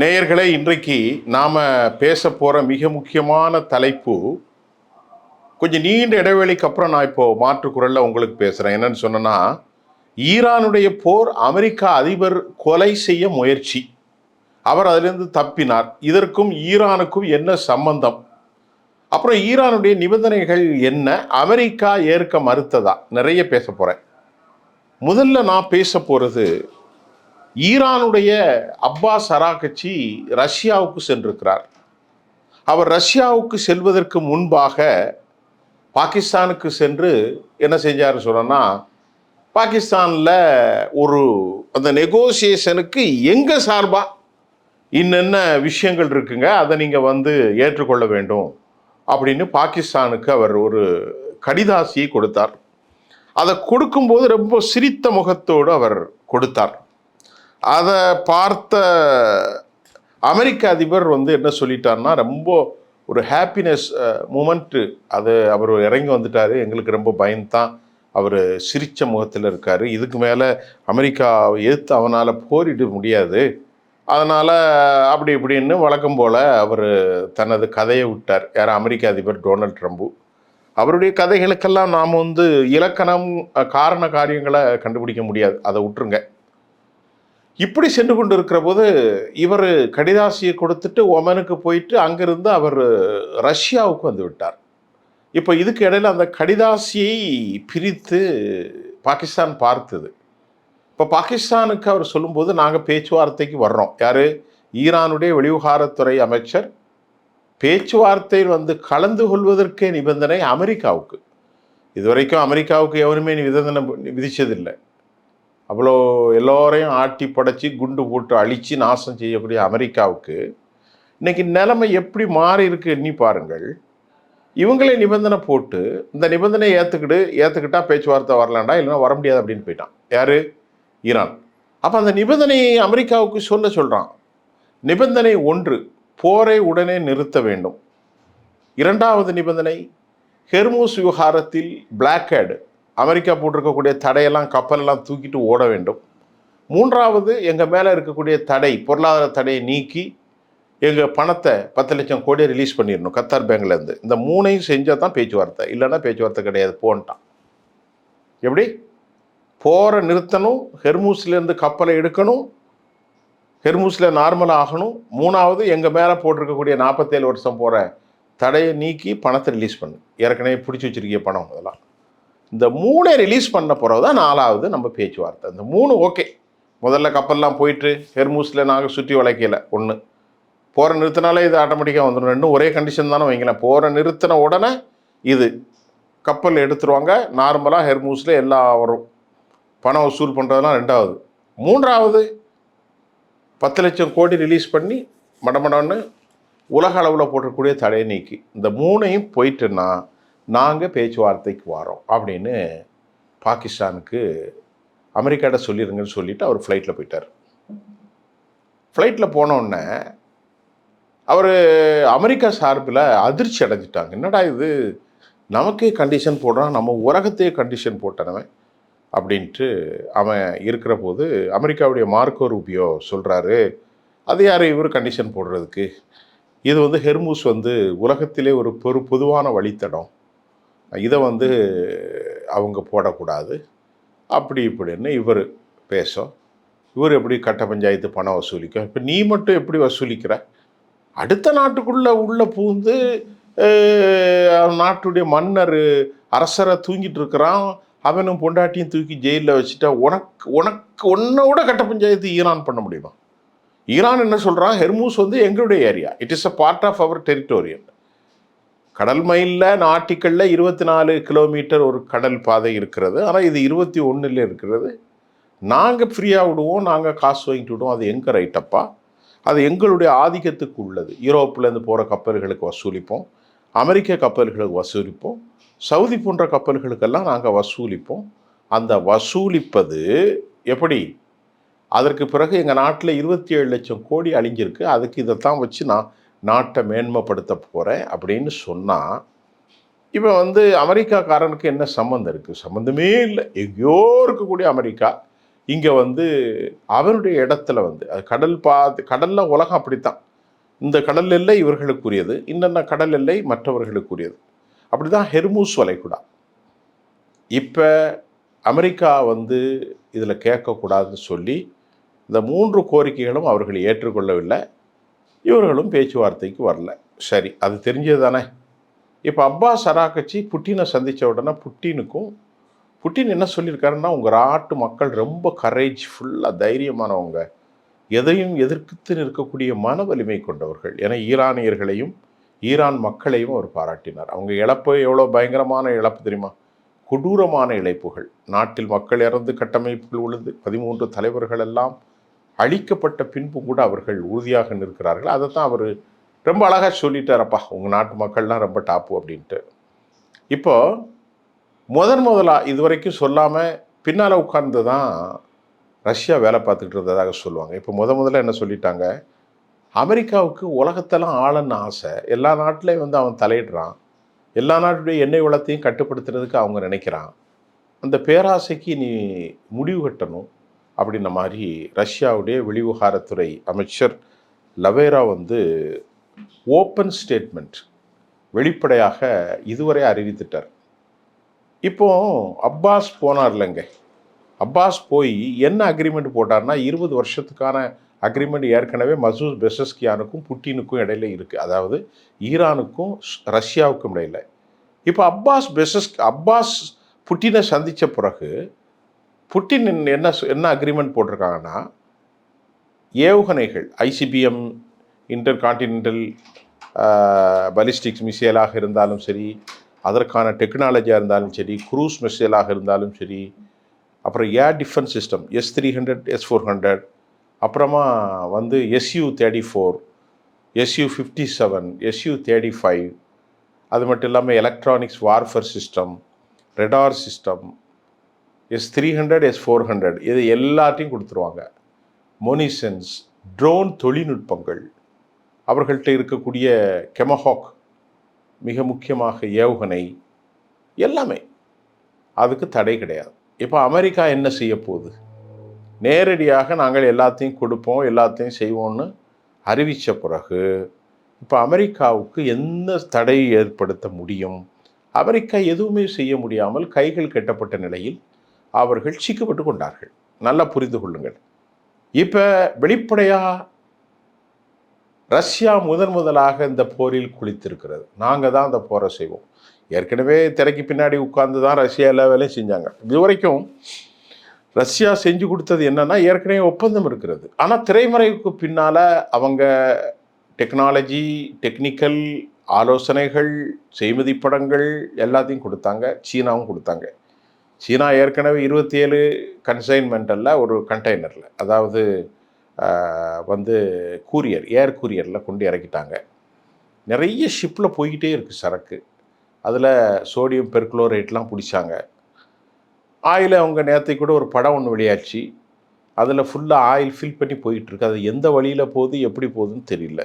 நேயர்களே, இன்றைக்கு நாம் பேச போகிற மிக முக்கியமான தலைப்பு, கொஞ்சம் நீண்ட இடைவெளிக்கு அப்புறம் நான் இப்போது மாற்றுக்குரலில் உங்களுக்கு பேசுகிறேன். என்னன்னு சொன்னேன்னா, ஈரானுடைய போர், அமெரிக்கா அதிபர் கொலை செய்ய முயற்சி, அவர் அதிலிருந்து தப்பினார். இதற்கும் ஈரானுக்கும் என்ன சம்பந்தம்? அப்புறம் ஈரானுடைய நிபந்தனைகள் என்ன? அமெரிக்கா ஏற்க மறுத்ததா? நிறைய பேச போகிறேன். முதல்ல நான் பேச போகிறது, ஈரானுடைய அப்பாஸ் அராகச்சி ரஷ்யாவுக்கு சென்றிருக்கிறார். அவர் ரஷ்யாவுக்கு செல்வதற்கு முன்பாக பாகிஸ்தானுக்கு சென்று என்ன செஞ்சார் சொன்னா, பாகிஸ்தானில் ஒரு அந்த நெகோசியேஷனுக்கு எங்கள் சார்பாக இன்னென்ன விஷயங்கள் இருக்குங்க, அதை நீங்கள் ஏற்றுக்கொள்ள வேண்டும் அப்படின்னு பாகிஸ்தானுக்கு அவர் ஒரு கடிதாசியை கொடுத்தார். அதை கொடுக்கும்போது ரொம்ப சிரித்த முகத்தோடு அவர் கொடுத்தார். அதை பார்த்த அமெரிக்க அதிபர் என்ன சொல்லிட்டார்னா, ரொம்ப ஒரு ஹாப்பினஸ் மூமெண்ட்டு, அது அவர் இறங்கி வந்துட்டார், எங்களுக்கு ரொம்ப பயந்தான், அவர் சிரித்த முகத்தில் இருக்கார், இதுக்கு மேலே அமெரிக்காவை எதிர்த்து அவனால் போரிட முடியாது, அதனால் அப்படி இப்படின்னு வழக்கம் போல் அவர் தனது கதையை விட்டார். யார்? அமெரிக்க அதிபர் டொனால்ட் ட்ரம்ப். அவருடைய கதைகளுக்கெல்லாம் நாம் இலக்கணம், காரண காரியங்களை கண்டுபிடிக்க முடியாது, அதை விட்டுருங்க. இப்படி சென்று கொண்டு இருக்கிற போது இவர் கடிதாசியை கொடுத்துட்டு ஒமனுக்கு போயிட்டு அங்கிருந்து அவர் ரஷ்யாவுக்கு வந்து விட்டார். இப்போ இதுக்கு இடையில அந்த கடிதாசியை பிரித்து பாகிஸ்தான் பார்த்தது. இப்போ பாகிஸ்தானுக்கு அவர் சொல்லும்போது, நாங்கள் பேச்சுவார்த்தைக்கு வர்றோம். யார்? ஈரானுடைய வெளிவிவகாரத்துறை அமைச்சர் பேச்சுவார்த்தையில் கலந்து கொள்வதற்கே நிபந்தனை அமெரிக்காவுக்கு. இதுவரைக்கும் அமெரிக்காவுக்கு எவருமே நிபந்தனை விதித்ததில்லை. அவ்வளோ எல்லோரையும் ஆட்டி படைச்சி குண்டு போட்டு அழித்து நாசம் செய்யக்கூடிய அமெரிக்காவுக்கு இன்றைக்கி நிலைமை எப்படி மாறி இருக்கு எண்ணி பாருங்கள். இவங்களே நிபந்தனை போட்டு, இந்த நிபந்தனையை ஏற்றுக்கிட்டா பேச்சுவார்த்தை வரலாண்டா, இல்லைன்னா வர முடியாது அப்படின்னு போயிட்டான். யார்? ஈரான். அப்போ அந்த நிபந்தனையை அமெரிக்காவுக்கு சொல்கிறான். நிபந்தனை 1, போரை உடனே நிறுத்த வேண்டும். 2வது நிபந்தனை, ஹெர்மூஸ் விவகாரத்தில் பிளாக்கேடு, அமெரிக்கா போட்டிருக்கக்கூடிய தடையெல்லாம், கப்பலெல்லாம் தூக்கிட்டு ஓட வேண்டும். 3வது, எங்கள் மேலே இருக்கக்கூடிய தடை, பொருளாதார தடையை நீக்கி எங்கள் பணத்தை 10 லட்சம் கோடியை ரிலீஸ் பண்ணிடணும் கத்தார் பேங்க்லேருந்து. இந்த 3ஐயும் செஞ்சால் தான் பேச்சுவார்த்தை, இல்லைன்னா பேச்சுவார்த்தை கிடையாது போன்ட்டான். எப்படி? போரை நிறுத்தணும், ஹெர்மூஸ்லேருந்து கப்பலை எடுக்கணும், ஹெர்மூஸில் நார்மலாக ஆகணும். 3வது, எங்கள் மேலே போட்டிருக்கக்கூடிய 47 வருஷம் போகிற தடையை நீக்கி பணத்தை ரிலீஸ் பண்ணு, ஏற்கனவே பிடிச்சி வச்சிருக்கிய பணம் அதெல்லாம். இந்த 3ஐ ரிலீஸ் பண்ண பிறகு தான் 4வது நம்ம பேச்சுவார்த்தை. இந்த 3 ஓகே. முதல்ல கப்பல்லாம் போயிட்டு ஹெர்மூஸில் நாங்கள் சுற்றி வளைக்கல. 1, போரை நிறுத்தினாலே இது ஆட்டோமேட்டிக்காக வந்துடும். 2 ஒரே கண்டிஷன் தானே வைங்களேன். போரை நிறுத்தின உடனே இது கப்பல் எடுத்துருவாங்க, நார்மலாக ஹெர்மூஸில் எல்லாம் வரும், பணம் வசூல் பண்ணுறதுலாம் 2வது. 3வது, 10 லட்சம் கோடி ரிலீஸ் பண்ணி மடமடன்னு உலக அளவில் போட்டிருக்கக்கூடிய தடையை நீக்கி, இந்த 3ஐயும் போயிட்டுன்னா நாங்கள் பேச்சுவார்த்தைக்கு வரோம் அப்படின்னு பாகிஸ்தானுக்கு அமெரிக்காட்ட சொல்லிடுங்கன்னு சொல்லிவிட்டு அவர் ஃப்ளைட்டில் போயிட்டார். ஃப்ளைட்டில் போனோடனே அவர் அமெரிக்கா சார்பில் அதிர்ச்சி அடைஞ்சிட்டாங்க. என்னடா இது, நமக்கே கண்டிஷன் போடுறான், நம்ம உலகத்தையே கண்டிஷன் போட்டனவன் அப்படின்ட்டு அவன் இருக்கிற போது அமெரிக்காவுடைய மார்க்கோ ரூபியோ சொல்கிறாரு, அது யார் இவர் கண்டிஷன் போடுறதுக்கு, இது ஹெர்மூஸ் உலகத்திலே ஒரு பொதுவான வழித்தடம், இதை அவங்க போடக்கூடாது அப்படி இப்படின்னு இவர் பேசும். இவர் எப்படி கட்ட பஞ்சாயத்து பணம் வசூலிக்கும்? இப்போ நீ மட்டும் எப்படி வசூலிக்கிற? அடுத்த நாட்டுக்குள்ளே உள்ள பூந்து நாட்டுடைய மன்னர் அரசரை தூங்கிட்டு இருக்கிறான், அவனும் பொண்டாட்டியும் தூக்கி ஜெயிலில் வச்சுட்டா உன்னோட கட்ட பஞ்சாயத்து ஈரான் பண்ண முடியுமா? ஈரான் என்ன சொல்கிறான், ஹெர்மூஸ் எங்களுடைய area, it is a part of our territorial. கடல் மைலில் நாட்டிக்கல்ல 24 கிலோமீட்டர் ஒரு கடல் பாதை இருக்கிறது, ஆனால் இது 21 இருக்கிறது. நாங்கள் ஃப்ரீயாக விடுவோம், நாங்கள் காசு வாங்கிட்டு விடுவோம், அது எங்கள் ரைட்டப்பா, அது எங்களுடைய ஆதிக்கத்துக்கு உள்ளது. யூரோப்லேருந்து போகிற கப்பல்களுக்கு வசூலிப்போம், அமெரிக்க கப்பல்களுக்கு வசூலிப்போம், சவுதி போன்ற கப்பல்களுக்கெல்லாம் நாங்கள் வசூலிப்போம். அந்த வசூலிப்பது எப்படி? அதற்கு பிறகு எங்கள் நாட்டில் 27 லட்சம் கோடி அழிஞ்சிருக்கு, அதுக்கு இதைத்தான் வச்சு நான் நாட்டை மேன்மைப்படுத்த போகிறேன் அப்படின்னு சொன்னால், இப்போ அமெரிக்காக்காரனுக்கு என்ன சம்மந்தம் இருக்குது? சம்மந்தமே இல்லை. எங்கேயோ இருக்கக்கூடிய அமெரிக்கா இங்கே வந்து அவருடைய இடத்துல வந்து அது கடலில் உலகம் அப்படித்தான். இந்த கடல் எல்லை இவர்களுக்குரியது, இன்னென்ன கடல் எல்லை மற்றவர்களுக்குரியது. அப்படிதான் ஹெர்மூஸ் வளைகுடா. இப்போ அமெரிக்கா வந்து இதில் கேட்கக்கூடாதுன்னு சொல்லி இந்த 3 கோரிக்கைகளும் அவர்கள் ஏற்றுக்கொள்ளவில்லை. இவர்களும் பேச்சுவார்த்தைக்கு வரல. சரி, அது தெரிஞ்சது தானே. இப்போ அப்பாஸ் அராகச்சி புட்டினை சந்தித்த உடனே புட்டின் என்ன சொல்லியிருக்காருன்னா, உங்கள் நாட்டு மக்கள் ரொம்ப கரேஜ்ஃபுல்லாக தைரியமானவங்க, எதையும் எதிர்த்து நிற்கக்கூடிய மன வலிமை கொண்டவர்கள் என ஈரானியர்களையும் ஈரான் மக்களையும் அவர் பாராட்டினார். அவங்க இழப்பு எவ்வளோ பயங்கரமான இழப்பு தெரியுமா? கொடூரமான இழப்புகள். நாட்டில் மக்கள் இறந்து கட்டமைப்புகள் உழுது 13 தலைவர்கள் எல்லாம் அழிக்கப்பட்ட பின்பு கூட அவர்கள் உறுதியாக நிற்கிறார்கள். அதை தான் அவர் ரொம்ப அழகாக சொல்லிட்டாரப்பா, உங்கள் நாட்டு மக்கள்லாம் ரொம்ப டாப்பு அப்படின்ட்டு. இப்போ முதலாக இதுவரைக்கும் சொல்லாமல் பின்னால் உட்கார்ந்து தான் ரஷ்யா வேலை பார்த்துக்கிட்டு இருந்ததாக சொல்லுவாங்க. இப்போ முதல்ல என்ன சொல்லிட்டாங்க, அமெரிக்காவுக்கு உலகத்தெல்லாம் ஆளன்னு ஆசை, எல்லா நாட்டிலையும் வந்து அவன் தலையிடுறான், எல்லா நாட்டுடைய எண்ணெய் வளத்தையும் கட்டுப்படுத்துறதுக்கு அவங்க நினைக்கிறான், அந்த பேராசைக்கு நீ முடிவு கட்டணும் அப்படின்ன மாதிரி ரஷ்யாவுடைய வெளிவிவகாரத்துறை அமைச்சர் லவேரா வந்து ஓப்பன் ஸ்டேட்மெண்ட் வெளிப்படையாக இதுவரை அறிவித்துட்டார். இப்போ அப்பாஸ் போனார் இல்லைங்க, அப்பாஸ் போய் என்ன அக்ரிமெண்ட் போட்டார்னா 20 வருஷத்துக்கான அக்ரிமெண்ட் ஏற்கனவே மசூத் பெசஸ்கியானுக்கும் புட்டினுக்கும் இடையில இருக்குது. அதாவது ஈரானுக்கும் ரஷ்யாவுக்கும் இடையில. இப்போ அப்பாஸ் புட்டினை சந்தித்த பிறகு புட்டின் என்ன அக்ரிமெண்ட் போட்டிருக்காங்கன்னா, ஏவுகணைகள் ஐசிபிஎம் இன்டர் கான்டினென்டல் பலிஸ்டிக்ஸ் மிசைலாக இருந்தாலும் சரி, அதற்கான டெக்னாலஜியாக இருந்தாலும் சரி, க்ரூஸ் மிசைலாக இருந்தாலும் சரி, அப்புறம் air defence system S-300 S-400, அப்புறமா வந்து Su-34, Su-57, Su-35, அது மட்டும் இல்லாமல் electronics warfare system, radar system, S-300 S-400 இது எல்லாத்தையும் கொடுத்துருவாங்க. மோனிசன்ஸ், ட்ரோன் தொழில்நுட்பங்கள், அவர்கள்ட்ட இருக்கக்கூடிய கெமஹாக் மிக முக்கியமாக ஏவுகணை, எல்லாமே அதுக்கு தடை கிடையாது. இப்போ அமெரிக்கா என்ன செய்ய போகுது? நேரடியாக நாங்கள் எல்லாத்தையும் கொடுப்போம், எல்லாத்தையும் செய்வோம்னு அறிவித்த பிறகு இப்போ அமெரிக்காவுக்கு என்ன தடை ஏற்படுத்த முடியும்? அமெரிக்கா எதுவுமே செய்ய முடியாமல் கைகள் கட்டப்பட்ட நிலையில் அவர்கள் சிக்கப்பட்டு கொண்டார்கள். நல்லா புரிந்து கொள்ளுங்கள். இப்போ வெளிப்படையாக ரஷ்யா முதலாக இந்த போரில் குளித்திருக்கிறது. நாங்கள் தான் அந்த போரை செய்வோம். ஏற்கனவே திரைக்கு பின்னாடி உட்கார்ந்து தான் ரஷ்யா எல்லா வேலையும் செஞ்சாங்க. இதுவரைக்கும் ரஷ்யா செஞ்சு கொடுத்தது என்னன்னா, ஏற்கனவே ஒப்பந்தம் இருக்கிறது. ஆனால் திரைமறைவுக்கு பின்னால் அவங்க டெக்னாலஜி, டெக்னிக்கல் ஆலோசனைகள், செய்மதி படங்கள் எல்லாத்தையும் கொடுத்தாங்க. சீனாவும் கொடுத்தாங்க. சீனா ஏற்கனவே 27 கன்சைன்மெண்டலில் ஒரு கண்டெய்னரில், அதாவது வந்து ஏர் கூரியரில் கொண்டு இறக்கிட்டாங்க. நிறைய ஷிப்பில் போய்கிட்டே இருக்குது சரக்கு. அதில் சோடியம் பெர்குளோரேட்லாம் பிடிச்சாங்க. ஆயில் அவங்க நேற்றைக்கு கூட ஒரு படம் ஒன்று வெளியாச்சு. அதில் ஃபுல்லாக ஆயில் ஃபில் பண்ணி போயிட்டுருக்கு. அது எந்த வழியில் போகுது, எப்படி போகுதுன்னு தெரியல.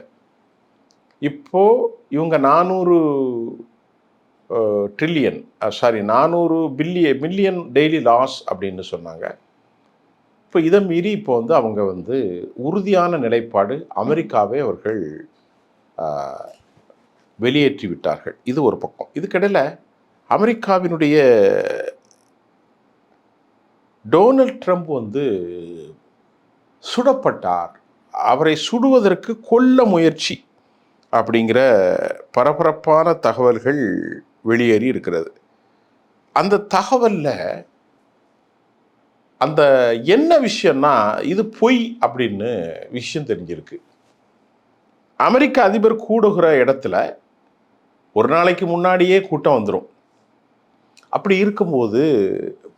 இப்போது இவங்க 400 மில்லியன் டெய்லி லாஸ் அப்படின்னு சொன்னாங்க. இப்போ இதை மீறி இப்போ வந்து அவங்க வந்து உறுதியான நிலைப்பாடு அமெரிக்காவை அவர்கள் வெளியேற்றி விட்டார்கள். இது ஒரு பக்கம். இதுக்கிடையில் அமெரிக்காவினுடைய டொனால்ட் ட்ரம்ப் வந்து சுடப்பட்டார், அவரை சுடுவதற்கு கொல்ல முயற்சி அப்படிங்கிற பரபரப்பான தகவல்கள் வெளியேறி இருக்கிறது. அந்த தகவலில் அந்த என்ன விஷயம்னா, இது பொய் அப்படின்னு விஷயம் தெரிஞ்சிருக்கு. அமெரிக்க அதிபர் கூடுகிற இடத்துல ஒரு நாளைக்கு முன்னாடியே கூட்டம் வந்துடும். அப்படி இருக்கும்போது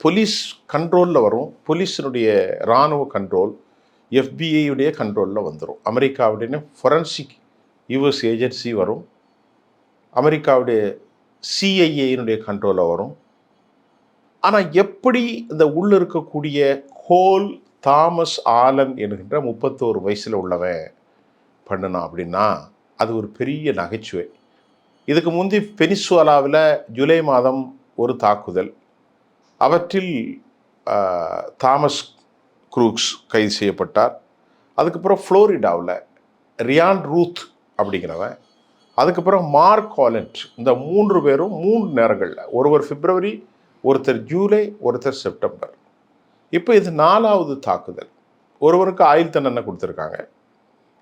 போலீஸ் கண்ட்ரோலில் வரும். போலீஸினுடைய இராணுவ கண்ட்ரோல், FBI கண்ட்ரோலில் வந்துடும். அமெரிக்காவுடைய ஃபொரன்சிக் யூஎஸ் ஏஜென்சி வரும். அமெரிக்காவுடைய CIA கண்ட்ரோலில் வரும். ஆனால் எப்படி இந்த உள்ள இருக்கக்கூடிய கோல் தாமஸ் ஆலன் என்கின்ற 31 வயசில் உள்ளவன் பண்ணுனான் அப்படின்னா அது ஒரு பெரிய நகைச்சுவை. இதுக்கு முந்தி வெனிசுவேலாவில் ஜூலை மாதம் ஒரு தாக்குதல், அவற்றில் தாமஸ் குரூக்ஸ் கைது செய்யப்பட்டார். அதுக்கப்புறம் ஃப்ளோரிடாவில் ரியான் ரூத் அப்படிங்கிறவன், அதுக்கப்புறம் மார்க் ஹாலண்ட், இந்த 3 பேரும் 3 நேரங்களில், ஒருவர் பிப்ரவரி, ஒருத்தர் ஜூலை, ஒருத்தர் செப்டம்பர். இப்போ இது 4வது தாக்குதல். ஒருவருக்கு ஆயுள் தண்டனை கொடுத்துருக்காங்க.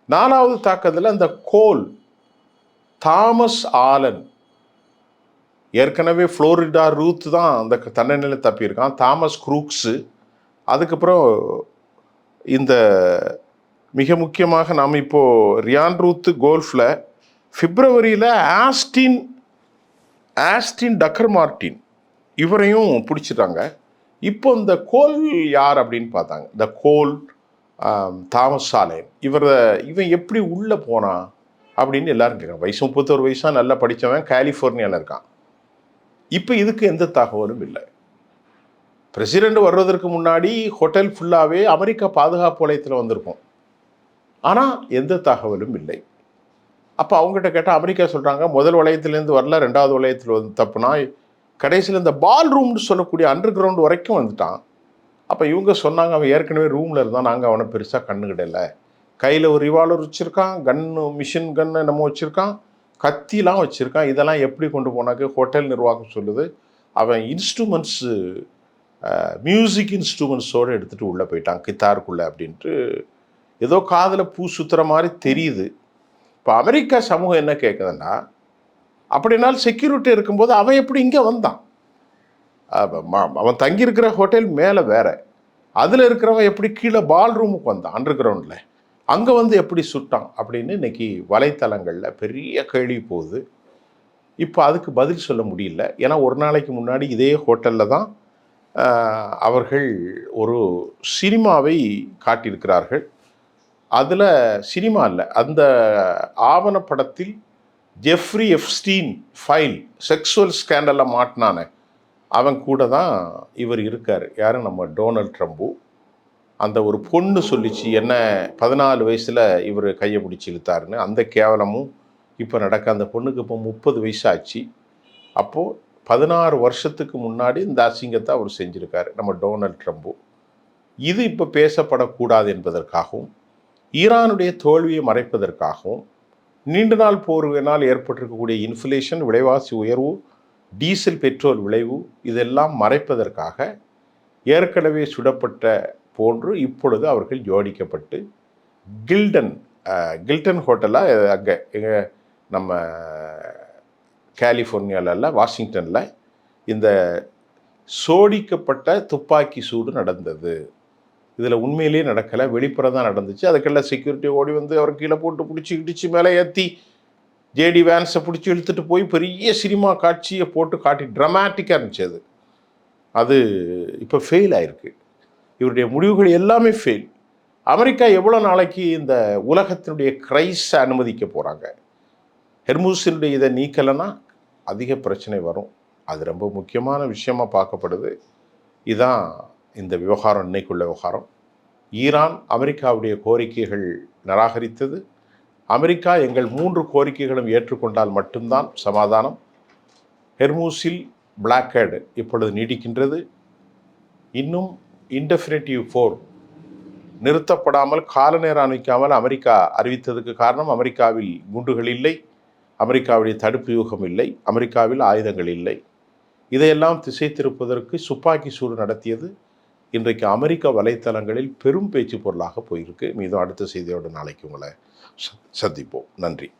4வது தாக்குதலில் அந்த கோல் தாமஸ் ஆலன், ஏற்கனவே ஃப்ளோரிடா ரூத் தான் அந்த தண்டனையில் தப்பியிருக்கான். தாமஸ் குரூக்ஸு, அதுக்கப்புறம் இந்த மிக முக்கியமாக நாம் இப்போது ரியான் ரூத் கோல்ஃபில் பிப்ரவரியில் ஆஸ்டின் டக்கர் மார்டின் இவரையும் பிடிச்சிட்டாங்க. இப்போ இந்த கோல் யார் அப்படின்னு பார்த்தாங்க. இந்த கோல் தாமஸ் ஆலன், இவன் எப்படி உள்ளே போனான் அப்படின்னு எல்லாரும் கேட்குறாங்க. வயசு 31 வயசாக நல்லா படித்தவன், கலிஃபோர்னியாவில் இருக்கான். இப்போ இதுக்கு எந்த தகவலும் இல்லை. பிரசிடெண்ட் வர்றதற்கு முன்னாடி ஹோட்டல் ஃபுல்லாகவே அமெரிக்கா பாதுகாப்பு வலயத்தில் வந்திருக்கும். ஆனால் எந்த தகவலும் இல்லை. அப்போ அவங்ககிட்ட கேட்டால் அமெரிக்கா சொல்கிறாங்க, முதல் வளையத்துலேருந்து வரல, 2வது வளையத்தில் வந்து தப்புனா, கடைசியில் இந்த பால் ரூம்னு சொல்லக்கூடிய அண்டர் கிரவுண்ட் வரைக்கும் வந்துட்டான். அப்போ இவங்க சொன்னாங்க, அவன் ஏற்கனவே ரூமில் இருந்தால் நாங்கள் அவனை பெருசாக கண்ணுக்கிடலை. கையில் ஒரு ரிவால்வர் வச்சுருக்கான், மிஷின் கன்னு நம்ம வச்சுருக்கான், கத்திலாம் வச்சுருக்கான். இதெல்லாம் எப்படி கொண்டு போனாக்க ஹோட்டல் நிர்வாகம் சொல்லுது, அவன் இன்ஸ்ட்ருமெண்ட்ஸு மியூசிக் இன்ஸ்ட்ருமெண்ட்ஸோடு எடுத்துகிட்டு உள்ளே போயிட்டான் கித்தாருக்குள்ளே அப்படின்ட்டு ஏதோ காதில் பூ சுற்றுற மாதிரி தெரியுது. இப்போ அமெரிக்கா சமூகம் என்ன கேட்குதுன்னா, அப்படின்னாலும் செக்யூரிட்டி இருக்கும்போது அவன் எப்படி இங்கே வந்தான்? அவன் தங்கியிருக்கிற ஹோட்டல் மேலே வேற, அதில் இருக்கிறவன் எப்படி கீழே பால் ரூமுக்கு வந்தான் அண்டர் கிரவுண்டில், அங்கே வந்து எப்படி சுட்டான் அப்படின்னு இன்னைக்கு வலைத்தளங்களில் பெரிய கேள்வி போகுது. இப்போ அதுக்கு பதில் சொல்ல முடியல. ஏன்னா ஒரு நாளைக்கு முன்னாடி இதே ஹோட்டலில் தான் அவர்கள் ஒரு சினிமாவை காட்டியிருக்கிறார்கள். அதில் சினிமா இல்லை, அந்த ஆவணப்படத்தில் ஜெஃப்ரி எப்ஸ்டீன் ஃபைல் செக்ஸுவல் ஸ்கேண்டலில் மாட்டினானே அவன் கூட தான் இவர் இருக்கார். யாரும் நம்ம டொனால்ட் ட்ரம்ப்பு. அந்த ஒரு பொண்ணு சொல்லிச்சு என்ன 14 வயசில் இவர் கையை பிடிச்சி இழுத்தாருன்னு. அந்த கேவலமும் இப்போ நடக்க, அந்த பொண்ணுக்கு இப்போ 30 வயசு ஆச்சு. அப்போது 16 வருஷத்துக்கு முன்னாடி இந்த அசிங்கத்தை அவர் செஞ்சுருக்காரு நம்ம டொனால்ட் ட்ரம்ப்பு. இது இப்போ பேசப்படக்கூடாது என்பதற்காகவும், ஈரானுடைய தோல்வியை மறைப்பதற்காகவும், நீண்ட நாள் போர்வினால் ஏற்பட்டிருக்கக்கூடிய இன்ஃப்ளேஷன், விலைவாசி உயர்வு, டீசல் பெட்ரோல் விளைவு, இதெல்லாம் மறைப்பதற்காக ஏற்கனவே சுடப்பட்ட போன்று இப்பொழுது அவர்கள் ஜோடிக்கப்பட்டு கில்டன் ஹோட்டலாக அங்கே எங்கள் நம்ம கலிஃபோர்னியாவில் வாஷிங்டனில் இந்த சோடிக்கப்பட்ட துப்பாக்கி சூடு நடந்தது. இதில் உண்மையிலேயே நடக்கலை, வெளிப்புறம் தான் நடந்துச்சு. அதுக்கெல்லாம் செக்யூரிட்டி ஓடி வந்து அவர் கீழே போட்டு பிடிச்சி இடிச்சு மேலே ஏற்றி ஜேடி வேன்ஸை பிடிச்சி இழுத்துட்டு போய் பெரிய சினிமா காட்சியை போட்டு காட்டி ட்ரமாட்டிக்காக இருந்துச்சு. அது இப்போ ஃபெயில் ஆயிருக்கு. இவருடைய முடிவுகள் எல்லாமே ஃபெயில். அமெரிக்கா எவ்வளோ நாளைக்கு இந்த உலகத்தினுடைய கிரைஸை அனுமதிக்க போகிறாங்க? ஹெர்மூஸினுடைய இதை நீக்கலைன்னா அதிக பிரச்சனை வரும். அது ரொம்ப முக்கியமான விஷயமாக பார்க்கப்படுது. இதுதான் இந்த விவகாரம், இன்னைக்குள்ள விவகாரம். ஈரான் அமெரிக்காவுடைய கோரிக்கைகள் நிராகரித்தது. அமெரிக்கா எங்கள் 3 கோரிக்கைகளும் ஏற்றுக்கொண்டால் மட்டும்தான் சமாதானம். ஹெர்மூஸில் பிளாக்கேடு இப்பொழுது நீடிக்கின்றது. இன்னும் இன்டெஃபினிட்டிவ் 4 நிறுத்தப்படாமல், கால நேரம் அமைக்காமல் அமெரிக்கா அறிவித்ததுக்கு காரணம், அமெரிக்காவில் குண்டுகள் இல்லை, அமெரிக்காவுடைய தடுப்பு யூகம் இல்லை, அமெரிக்காவில் ஆயுதங்கள் இல்லை. இதையெல்லாம் திசை திருப்பதற்கு துப்பாக்கி சூடு நடத்தியது இன்றைக்கு அமெரிக்க வலைத்தளங்களில் பெரும் பேச்சு பொருளாக போயிருக்கு. மீதும் அடுத்த செய்தியோடு நாளைக்கு உங்களை சந்திப்போம். நன்றி.